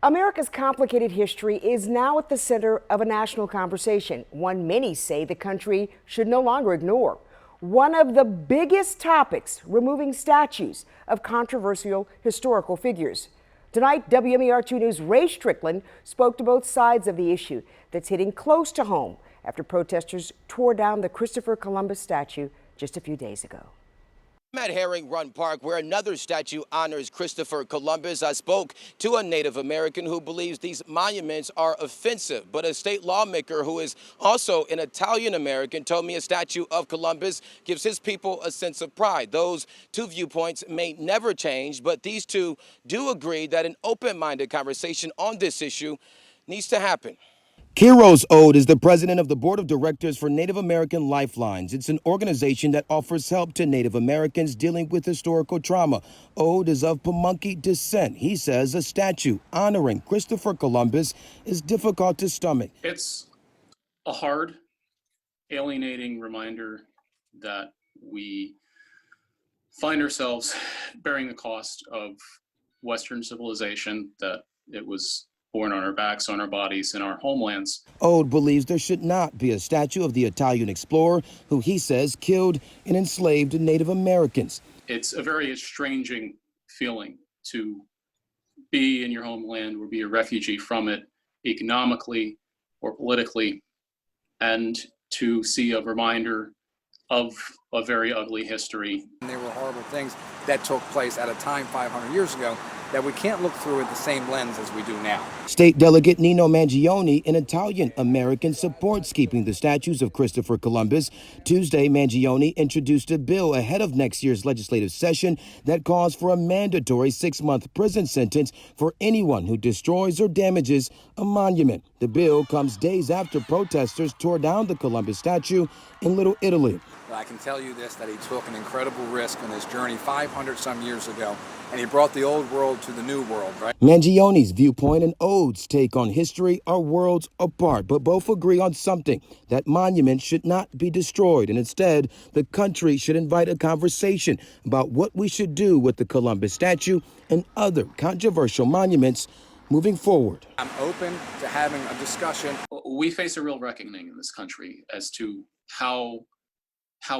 America's complicated history is now at the center of a national conversation, one many say the country should no longer ignore. One of the biggest topics, removing statues of controversial historical figures. Tonight, WMAR2 News' Ray Strickland spoke to both sides of the issue that's hitting close to home after protesters tore down the Christopher Columbus statue just a few days ago. I'm at Herring Run Park, where another statue honors Christopher Columbus. I spoke to a Native American who believes these monuments are offensive, but a state lawmaker who is also an Italian American told me a statue of Columbus gives his people a sense of pride. Those two viewpoints may never change, but these two do agree that an open-minded conversation on this issue needs to happen. Kiros Ode is the president of the board of directors for Native American Lifelines. It's an organization that offers help to Native Americans dealing with historical trauma. Ode is of Pamunkey descent. He says a statue honoring Christopher Columbus is difficult to stomach. It's a hard, alienating reminder that we find ourselves bearing the cost of Western civilization, that it was born on our backs, on our bodies, in our homelands. Ode believes there should not be a statue of the Italian explorer who he says killed and enslaved Native Americans. It's a very estranging feeling to be in your homeland or be a refugee from it economically or politically, and to see a reminder of a very ugly history. There were horrible things that took place at a time 500 years ago that we can't look through with the same lens as we do now. State Delegate Nino Mangione, an Italian-American, supports keeping the statues of Christopher Columbus. Tuesday, Mangione introduced a bill ahead of next year's legislative session that calls for a mandatory 6-month prison sentence for anyone who destroys or damages a monument. The bill comes days after protesters tore down the Columbus statue in Little Italy. But I can tell you this, that he took an incredible risk on his journey 500 some years ago, and he brought the old world to the new world, right? Mangione's viewpoint and Ode's take on history are worlds apart, but both agree on something: that monuments should not be destroyed, and instead, the country should invite a conversation about what we should do with the Columbus statue and other controversial monuments moving forward. I'm open to having a discussion. We face a real reckoning in this country as to how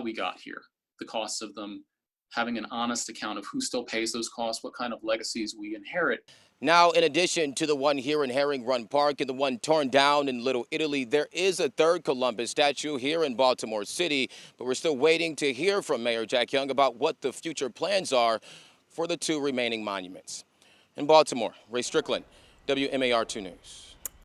we got here, the costs of them, having an honest account of who still pays those costs, what kind of legacies we inherit. Now, in addition to the one here in Herring Run Park and the one torn down in Little Italy, there is a third Columbus statue here in Baltimore City, but we're still waiting to hear from Mayor Jack Young about what the future plans are for the two remaining monuments. In Baltimore, Ray Strickland, WMAR2 News.